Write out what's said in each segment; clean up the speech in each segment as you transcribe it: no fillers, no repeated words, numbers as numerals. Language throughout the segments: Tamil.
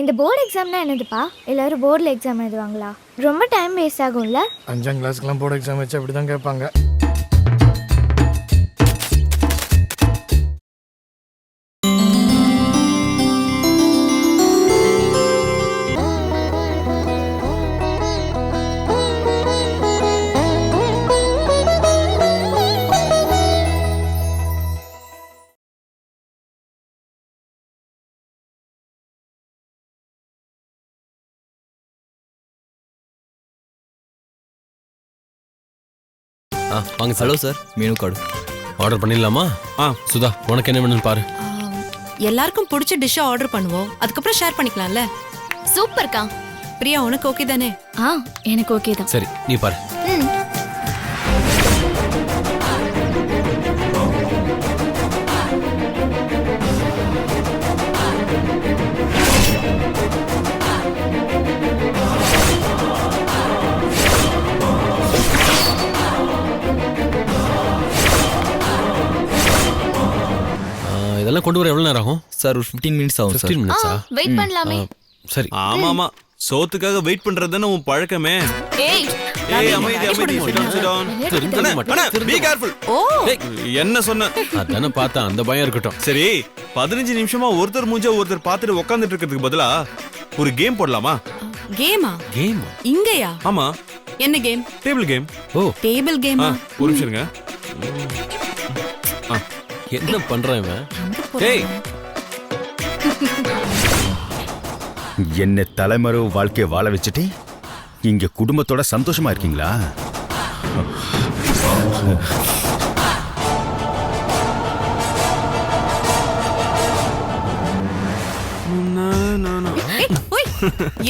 இந்த போர்டு எக்ஸாம்னா என்னதுப்பா? எல்லாரும் போர்டில் எக்ஸாம் எழுதுவாங்களா? ரொம்ப டைம் வேஸ்ட் ஆகும்ல? 5ஆம் கிளாஸ்க்குலாம் போர்டு எக்ஸாம் வச்சு அப்படி தான் கேட்பாங்க. வாங்க. Hello sir, menu card order பண்ணிடலாமா? சுதா, உனக்கு என்ன வேணும்னு பாரு. எல்லாருக்கும் பிடிச்ச டிஷ்ஷை ஆர்டர் பண்ணுவோம், அதுக்கப்புறம் ஷேர் பண்ணிக்கலாம்ல. சூப்பர்க்கா. பிரியா, உனக்கு ஓகே தானே? எனக்கு ஓகே தான். சரி, நீ பாரு. இதெல்லாம் கொண்டு வர எவ்வளவு நேரம் ஆகும் சார்? ஒரு 15 மினிட்ஸ் ஆகும் சார். 15 மினிட்ஸா? வெயிட் பண்ணலாமே. சரி. ஆமாமா, சோத்துக்காக வெயிட் பண்றதுன்னு உன் பழக்கமே. ஏய், அமைதி அமைதி, sit down. Anna, be careful. என்ன சொன்ன? அதானே பார்த்தா, அந்த பயம் இருக்கட்டும். சரி, 15 நிமிஷமா ஒருத்தர் மூஞ்ச ஒருத்தர் பார்த்துட்டு உட்கார்ந்துட்டு இருக்கிறதுக்கு பதிலா ஒரு கேம் போடலாமா? கேமா? கேம்? இங்கயா? ஆமா. என்ன கேம்? Table game. ஓ, டேபிள் கேமா? ஒரு நிமிஷம் இருங்க. என்ன பண்றான் இவன்? ஏய், என்ன தலைமறைவு வாழ்க்கையை வாழ வச்சுட்டு இங்க குடும்பத்தோட சந்தோஷமா இருக்கீங்களா?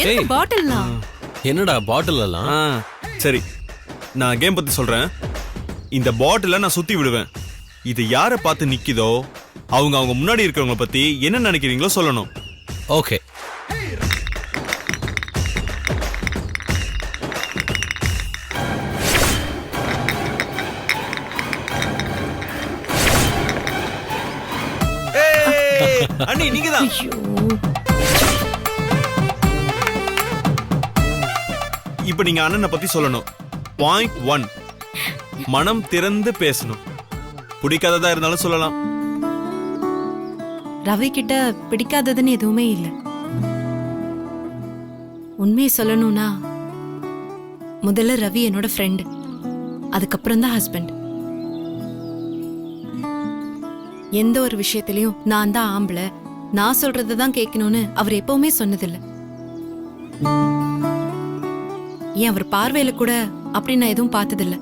என்ன பாட்டில்னா? என்னடா பாட்டில் எல்லாம்? சரி, நான் கேம் பத்தி சொல்றேன். இந்த பாட்டில நான் சுத்தி விடுவேன். இது யாரை பார்த்து நிக்குதோ அவங்க முன்னாடி இருக்கிறவங்க பத்தி என்ன நினைக்கிறீங்களோ சொல்லணும். ஓகே. அண்ணி, நீங்க தான். இப்ப நீங்க அண்ணனை பத்தி சொல்லணும். பாயிண்ட் 1, மனம் திறந்து பேசணும். பிடிக்காததா இருந்தாலும் சொல்லலாம். ரவி கிட்ட பிடிக்காததுன்னு எதுவுமே இல்ல. உண்மையை சொல்லணும்னா, முதல்ல ரவி என்னோட ஃப்ரெண்ட், அதுக்கப்புறம் தான் ஹஸ்பண்ட். எந்த ஒரு விஷயத்திலையும் நான் தான் ஆம்பளை, நான் சொல்றதான் கேட்கணும்னு அவர் எப்பவுமே சொன்னதில்லை. ஏன் அவர் பார்வையில கூட அப்படி நான் எதுவும் பார்த்ததில்லை.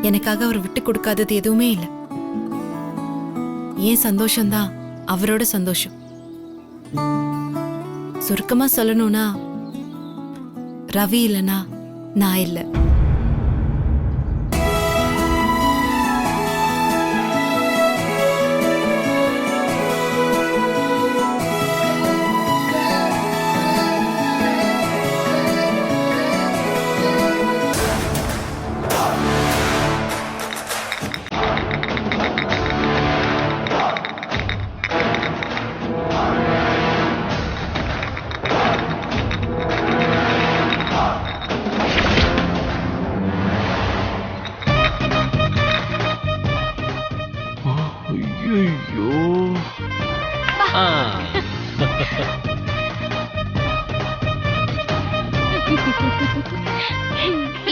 எனக்காக அவர் விட்டு கொடுக்காதது எதுவுமே இல்லை. ஏன் சந்தோஷம்தான் அவரோட சந்தோஷம். சுருக்கமா சொல்லணும்னா, ரவி இல்லைனா நான் இல்லை.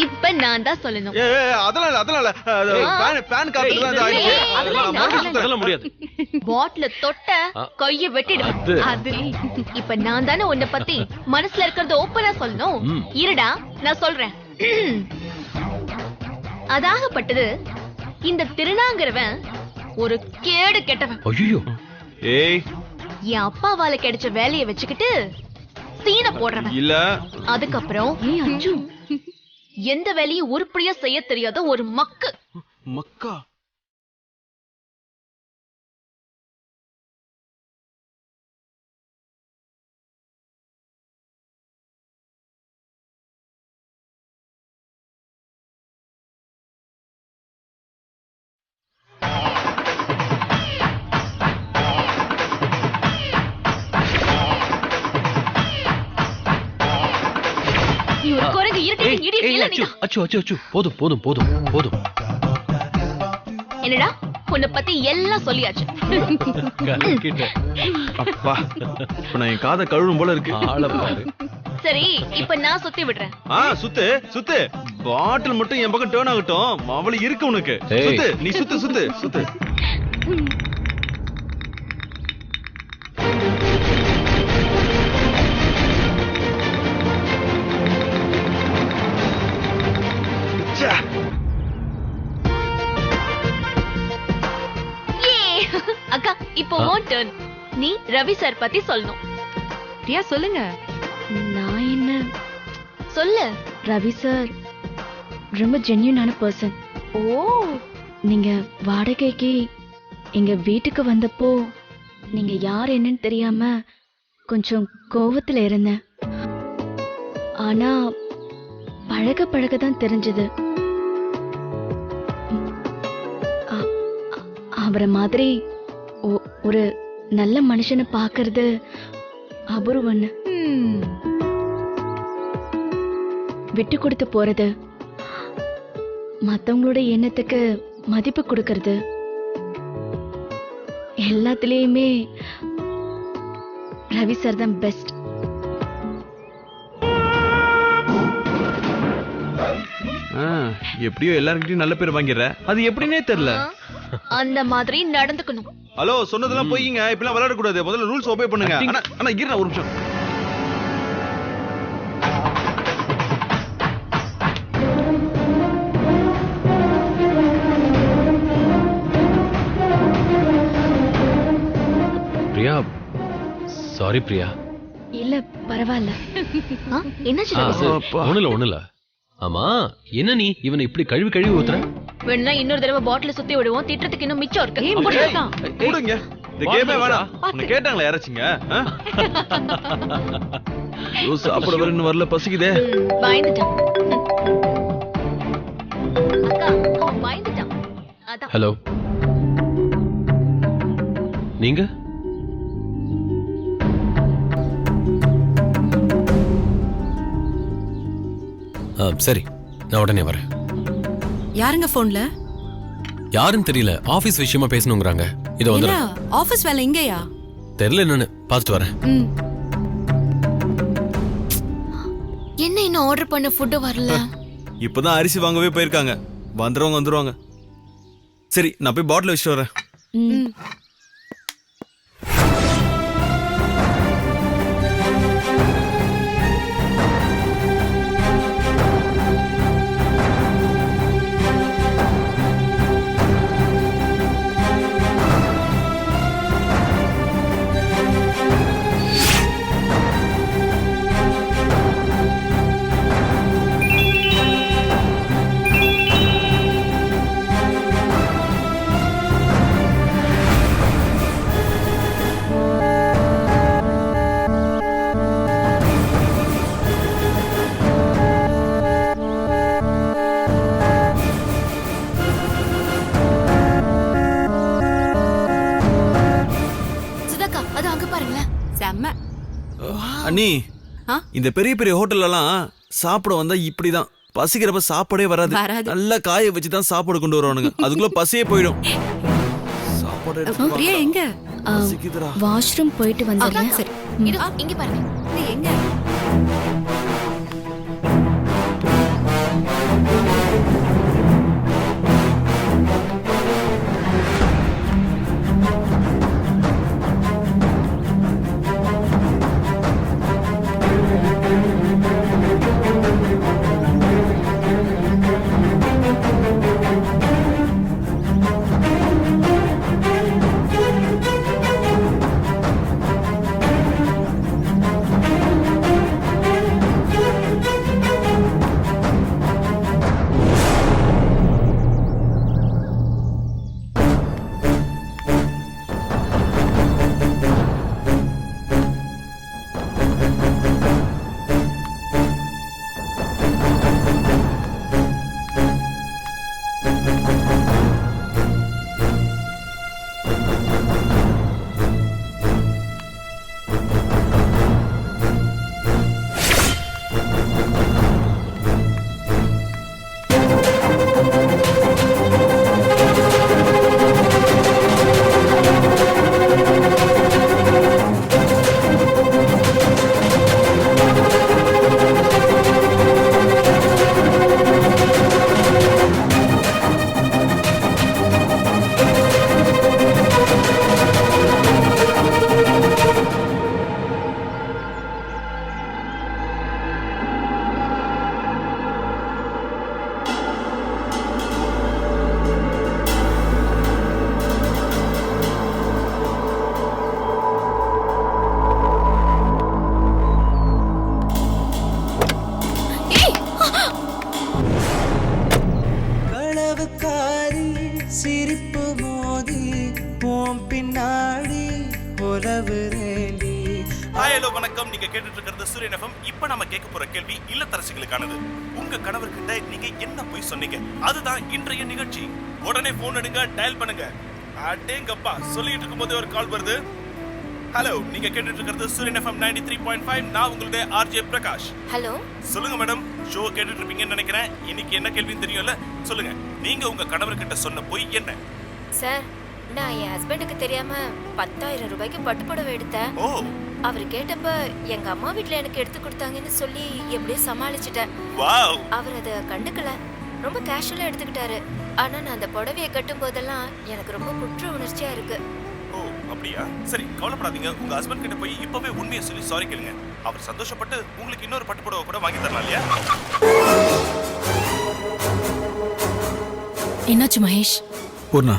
இப்ப நான் தான் சொல்லணும். அதனால பேன் கார்டுல தான் ஆயிடுச்சு. அதெல்லாம் முடியாது. பாட்டில தொட்ட கைய வெட்டிடுவேன். அது இப்ப நான் தானே உன்னை பத்தி மனசுல இருக்கிறத ஓப்பனா சொல்லணும். இருடா, நான் சொல்றேன். அதாகப்பட்டது, இந்த திருநாங்கிறவன் ஒரு கேடு கெட்டவன். ஐயோ, ஏய், என் அப்பாவால கிடைச்ச வேலையை வச்சுக்கிட்டு சீனை போடுறவன் இல்ல. அதுக்கப்புறம் எந்த வேலையும் உருப்படியா செய்ய தெரியாத ஒரு மக்கா. ஒரு குரங்கு irritating idiot இல்ல நீதான். அச்சு அச்சு அச்சு போதும் போதும் போதும் போதும். என்னடா உன்னை பத்தி எல்லாம் சொல்லியாச்சு. அப்பா இப்ப நான் என் காதை கழுவும் போல இருக்கு. ஆள பாரு. சரி இப்ப நான் சுத்தி விடுறேன். சுத்து சுத்து. பாட்டில் மட்டும் என் பக்கம் டேர்ன் ஆகட்டும். அவளை இருக்கு உனக்கு. ஏய். சுத்து நீ சுத்து சுத்து சுத்து. ச்சே. Yay! அக்கா இப்போ உன் டர்ன். நீ ரவி சார் பத்தி சொல்லணும். பிரியா சொல்லுங்க. நான் என்ன சொல்லு. ரவி சார் ரொம்ப ஜென்யூனான பர்சன். ஓ நீங்க வாடகைக்கு எங்க வீட்டுக்கு வந்தப்போ நீங்க யார் என்னன்னு தெரியாம கொஞ்சம் கோவத்துல இருந்தேன். ஆனா பழக பழக தான் தெரிஞ்சது அவரை மாதிரி ஒரு நல்ல மனுஷனை பார்க்கறது அபூர்வன்னு. விட்டு கொடுத்து போறது, மத்தவங்களோட எண்ணத்துக்கு மதிப்பு கொடுக்கறது, எல்லாத்துலயுமே ரவி சார் தான் பெஸ்ட். எப்படியோ எல்லார்கிட்டயும் நல்ல பேர் வாங்கிடுற. அது எப்படின்னே தெரியல. அந்த மாதிரி நடந்துக்கணும். ஹலோ சொன்னதெல்லாம் போய்ங்க. இப்பெல்லாம் விளையாட கூடாது. முதல்ல ரூல்ஸ் ஒபே பண்ணுங்க. அண்ணா இருடா ஒரு நிமிஷம். பிரியா சாரி பிரியா. இல்ல பரவாயில்ல. என்னாச்சு ஆ, ரவி சரி. சார்? ஒண்ணுல ஆமா என்ன நீ இவனை இப்படி கழுவி கழுவி ஊத்துற? வேணா இன்னொரு தடவை பாட்டில சுத்தி விடுவோம். திட்டத்துக்கு இன்னும் மிச்சம் இருக்கு. கூடுங்க. இந்த கேமே வேணாம். உன்னை கேட்டாங்களா யாராச்சுங்க? சாப்பிட வரணும் வரல பசிக்குதே. பயந்துட்டான். அக்கா அவன் பயந்துட்டான். அதான். ஹலோ நீங்க சரி நான் உடனே வரேன். யாருங்க போன்ல? யாருன்னு தெரியல. ஆபீஸ் விஷயமா பேசணுங்கிறாங்க. இத வந்து ஆபீஸ் வேலை இங்கயா? தெரியல என்னன்னு பார்த்துட்டு வரேன். என்ன இன்னும் ஆர்டர் பண்ண ஃபுட் வரல? இப்பதான் அரிசி வாங்கவே போயிருக்காங்க. வந்துருவாங்க. சரி நான் போய் பாட்டில் வச்சுட்டு வரேன். செம்ம. அண்ணி ஆ? இந்த பெரிய பெரிய ஹோட்டல்லலாம் சாப்பிட வந்தா இப்படிதான். பசிக்கிறப்ப சாப்பாடே வராது. வராது. நல்லா காய வச்சு தான் சாப்பாடு கொண்டு வருவானுங்க. அதுக்குள்ள பசியே போயிடும். சாப்பாடு எடுத்து பிரியா எங்க? பசிக்குதுடா. வாஷ்ரூம் போயிட்டு வந்துடுறேன். சரி. இங்க பாருங்க. எங்க? தவறேண்டி. ஹாய் ஹலோ வணக்கம். நீங்க கேட்டுட்டு இருக்கிறது சூரியன் எஃப்எம். இப்போ நம்ம கேட்க போற கேள்வி இல்லத்தரசிகளுக்கானது. உங்க கணவர்கிட்ட நீங்க என்ன போய் சொன்னீங்க? அதுதான் இன்றைய நிகழ்ச்சி. உடனே போன் எடுங்க, டயல் பண்ணுங்க. அடேங்கப்பா, சொல்லிட்டு இருக்கும்போது ஒரு கால் வருது. ஹலோ, நீங்க கேட்டுட்டு இருக்கிறது சூரியன் எஃப்எம் 93.5. நான் உங்களுடைய ஆர்ஜே பிரகாஷ். ஹலோ, சொல்லுங்க மேடம், ஷோ கேட்டுட்டு இருப்பீங்கன்னு நினைக்கிறேன். இன்னைக்கு என்ன கேள்வின்னு தெரியும்ல, சொல்லுங்க. நீங்க உங்க கணவர்கிட்ட சொன்ன பொய் என்ன? சார், நான் என் ஹஸ்பண்டுக்கு தெரியாம 10,000 ரூபாய்க்கு பட்டுப்புடவை எடுத்தேன். ஓ, அவர் கேட்டப்ப எங்க அம்மா வீட்ல எனக்கு எடுத்து கொடுத்தாங்கன்னு சொல்லி எப்படியோ சமாளிச்சிட்டேன். வாவ். அவர் அதை கண்டுக்கல, ரொம்ப கேஷுவலா எடுத்துக்கிட்டாரு. ஆனா நான் அந்த புடவையை கட்டும் போதெல்லாம் எனக்கு ரொம்ப குற்ற உணர்ச்சியா இருக்கு. ஓ, அப்படியா? சரி, கவலைப்படாதீங்க. உங்க ஹஸ்பண்ட் கிட்ட போய் இப்பவே உண்மையை சொல்லி சாரி கேளுங்க. அவர் சந்தோஷப்பட்டு உங்களுக்கு இன்னொரு பட்டுப்புடவை கூட வாங்கி தரலாம் இல்லையா? என்னாச்சு மகேஷ்? பூர்ணா,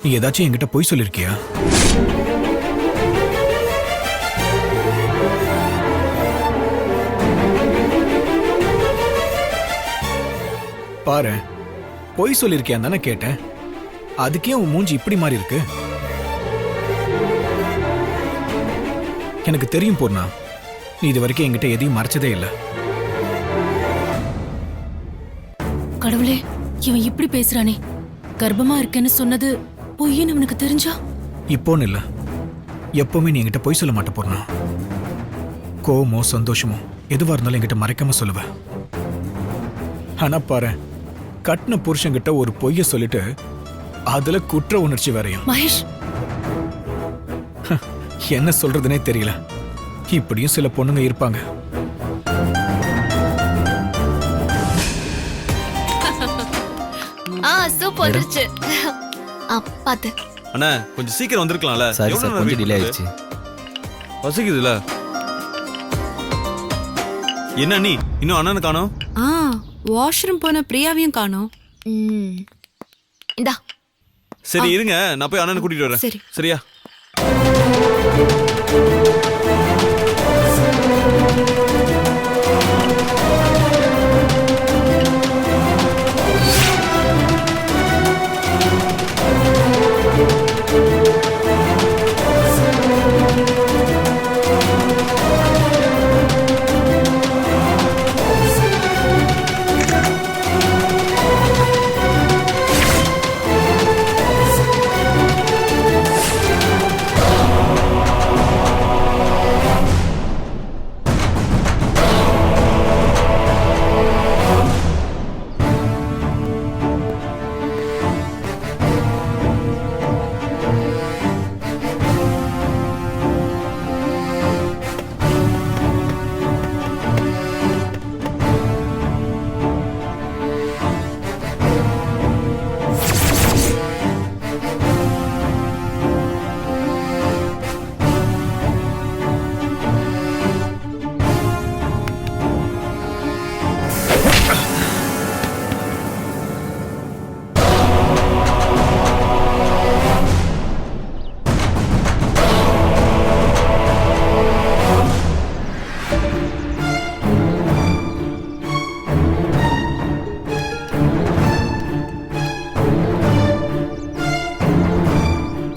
நீ ஏதாச்சும் என்கிட்ட பொய் சொல்லிருக்கியா? பாரு, பொய் சொல்லிருக்கியான்னு தானே கேட்டேன். அதுக்கே உன் மூஞ்சி இப்படி மாறி இருக்கு. எனக்கு தெரியும் பூர்ணா, நீ இது வரைக்கும் என்கிட்ட எதையும் மறைச்சதே இல்லை. கடவுளே, இவன் இப்படி பேசுறானே. கர்ப்பமா இருக்கேன்னு சொன்னது பொய்ன்னு அவனுக்கு தெரிஞ்சா? இப்போன்னு இல்லை, எப்பவுமே நீ என்கிட்ட பொய் சொல்ல மாட்ட பூர்ணா. கோவமோ சந்தோஷமோ எதுவா இருந்தாலும் என்கிட்ட மறைக்காம சொல்லுவ. ஆனா பாரு, கட்டின புருஷன்கிட்ட ஒரு பொய்ய சொல்லிட்டு அதுல குற்ற உணர்ச்சி வரையும். மகேஷ், என்ன சொல்றதுனே தெரியல. இப்படியும் சில பொண்ணுங்க இருப்பாங்க. சூப்பர் வந்துருச்சு. பாத்து அண்ணா, கொஞ்சம் சீக்கிரம் வந்திருக்கலாம்ல. சாரி சார், கொஞ்சம் டிலே ஆயிடுச்சு. பசிக்குதுல. என்ன நீ இன்னும் அண்ணனை காணோம்? வாஷ்ரூம் போன பிரியாவையும் காணோம். இந்தா. சரி இருங்க, நான் போய் அண்ணனை கூட்டிட்டு வரேன். சரி. சரியா?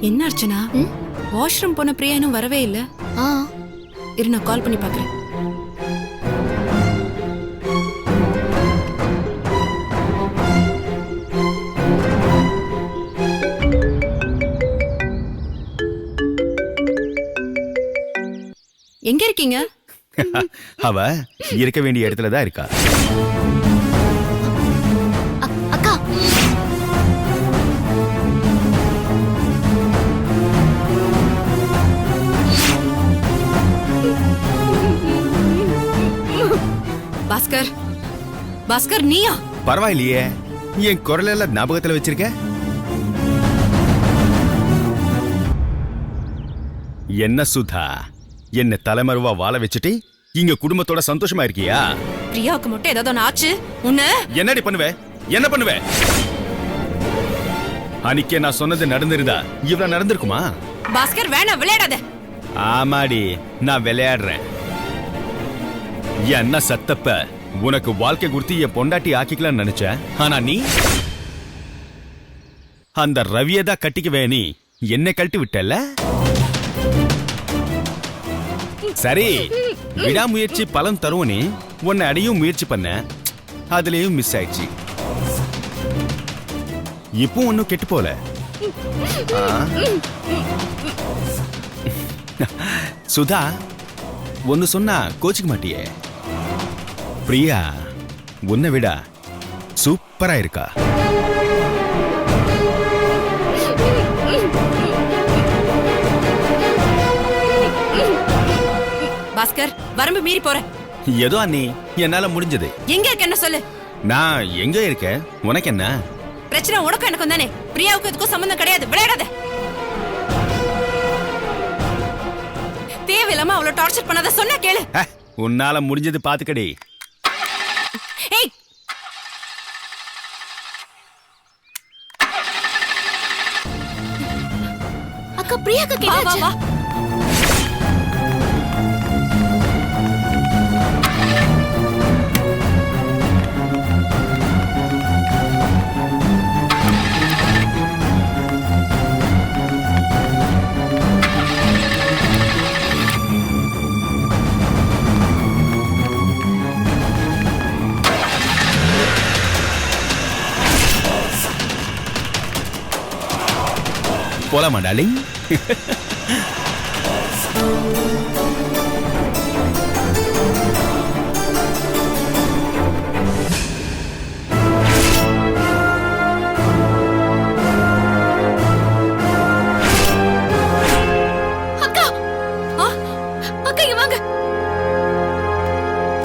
என்ன அர்ச்சனா, வாஷ்ரூம் போன பிரியா இன்னும் வரவே இல்ல. இரு, நான் கால் பண்ணி பாக்குறேன். எங்க இருக்கீங்க? அவ இருக்க வேண்டிய இடத்துல தான் இருக்கா. அக்கா, பாஸ்கர், பாஸ்கர் நீயா? பரவாயில்லையே, என் குரல் எல்லாம் ஞாபகத்துல வச்சிருக்க. என்ன சுதா, என்ன தலைமறைவா வாழ வச்சுட்டு இங்க குடும்பத்தோட சந்தோஷமா இருக்கியா? பிரியாவுக்கு மட்டும் ஏதாவது ஒண்ணு ஆச்சு உன்ன என்னடி பண்ணுவே? என்ன பண்ணுவே? அன்னைக்கே நான் சொன்னது நடந்திருந்தா இவ்வளவு நடந்திருக்குமா? பாஸ்கர், வேணாம், விளையாடாத. ஆமாடி, நான் விளையாடுறேன். என்ன சத்தப்ப உனக்கு வாழ்க்கை கொடுத்து என் பொண்டாட்டி ஆக்கிக்கலாம்னு நினைச்சேன். ஆனா நீ அந்த ரவியதா கட்டிக்கவே, நீ என்ன கழட்டி விட்டல. சரி விடாமுயற்சி பலன் தருவனே உன்னை அடையும் முயற்சி பண்ண, அதுலயும் மிஸ் ஆயிடுச்சு. இப்போ ஒன்னும் கெட்டு போல. சுதா, ஒன்னு சொன்னா கோச்சிக்க மாட்டியே. பிரியா உன்னை விட சூப்பரா இருக்கா. பாஸ்கர், வரம்பு மீறி போற. ஏதோ அண்ணி, என்னால முடிஞ்சது. எங்க இருக்க என்ன சொல்லு. நான் எங்க இருக்கேன், உனக்கு என்ன பிரச்சனை? உனக்கும் எனக்கும் தானே. பிரியாவுக்கு இதுக்கும் சம்பந்தம் கிடையாது. விளையாடாத. தேவையில்லாம அவ்வளவு டார்ச்சர் பண்ணாத. சொன்னா கேளு. உன்னால முடிஞ்சது பாத்துக்கடி. ஏய், அக்கா பிரியாக்கு வா வா வா. போலாமா டார்லிங்? அக்கா அக்கா இங்க வாங்க.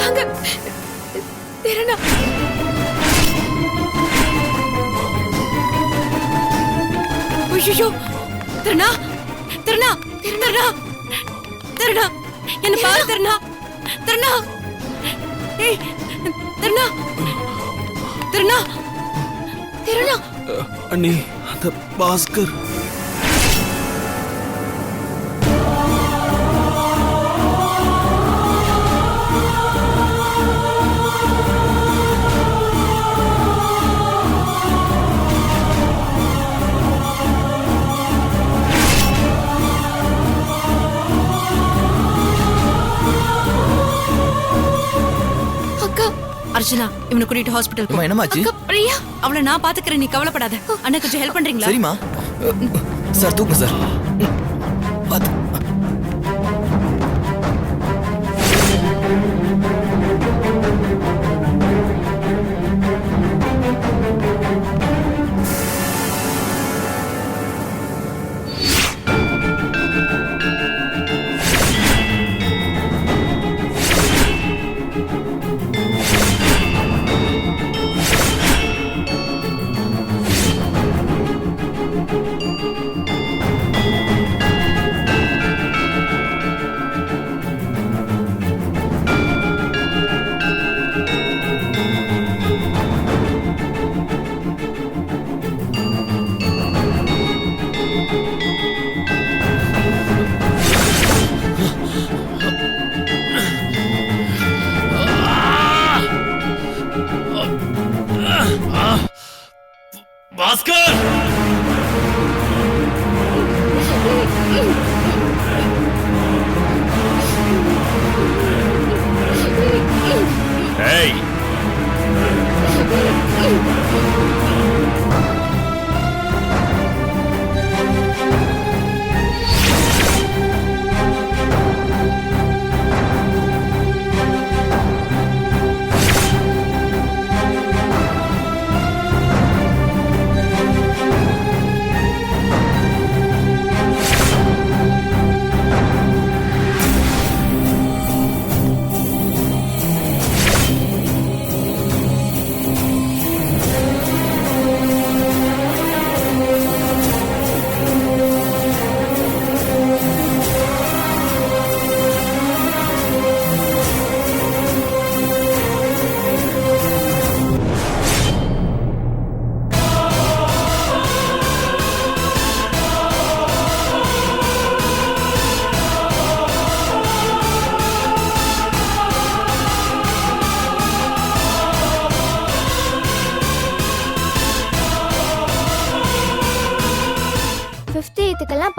அங்க திரணா. ஐயோ, திருநா திருநா திருநா திருநா, என்ன பாரு திருநா. திருநா, ஏய் திருநா திருநா திருநா. அண்ணி, அந்த பாஸ்கர். அர்ச்சனா, இவனை கூட்டிட்டு ஹாஸ்பிடல் போ. என்னமாச்சு? பிரியா அவளை நான் பாத்துக்கிறேன், நீ கவலைப்படாத. அண்ணா கொஞ்சம் ஹெல்ப் பண்றீங்களா? சரிம்மா. சார் தூக்கு சார். பாத்து. பாஸ்கர்! ஏய்,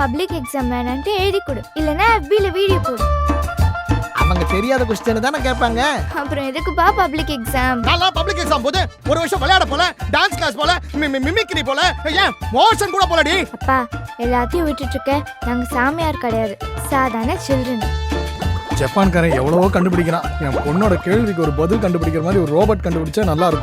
பப்ளிக் எக்ஸாம் வேணான்ட்டு எழுதி கொடு, இல்லைன்னா FB-ல வீடியோ போடு. தெரியாத கொஸ்டின் தானே கேட்பாங்க. அப்புறம் எதுக்குப்பா பப்ளிக் எக்ஸாம்? நான் பப்ளிக் எக்ஸாம் போது ஒரு வருஷம் விளையாட போல, டான்ஸ் கிளாஸ் போல, மிமிக்ரி போல, ஏன் மோஷன் கூட போலடி. அப்பா எல்லாத்தையும் விட்டுட்டு இருக்க. நாங்க சாமியார் கிடையாது, சாதாரண சில்ட்ரன். ஜப்பான்காரன் எவ்வளவோ கண்டுபிடிக்கிறான். என் பொண்ணோட கேள்விக்கு ஒரு பதில் கண்டுபிடிக்கிற மாதிரி ஒரு ரோபோட் கண்டுபிடிச்சா நல்லா இருக்கும்.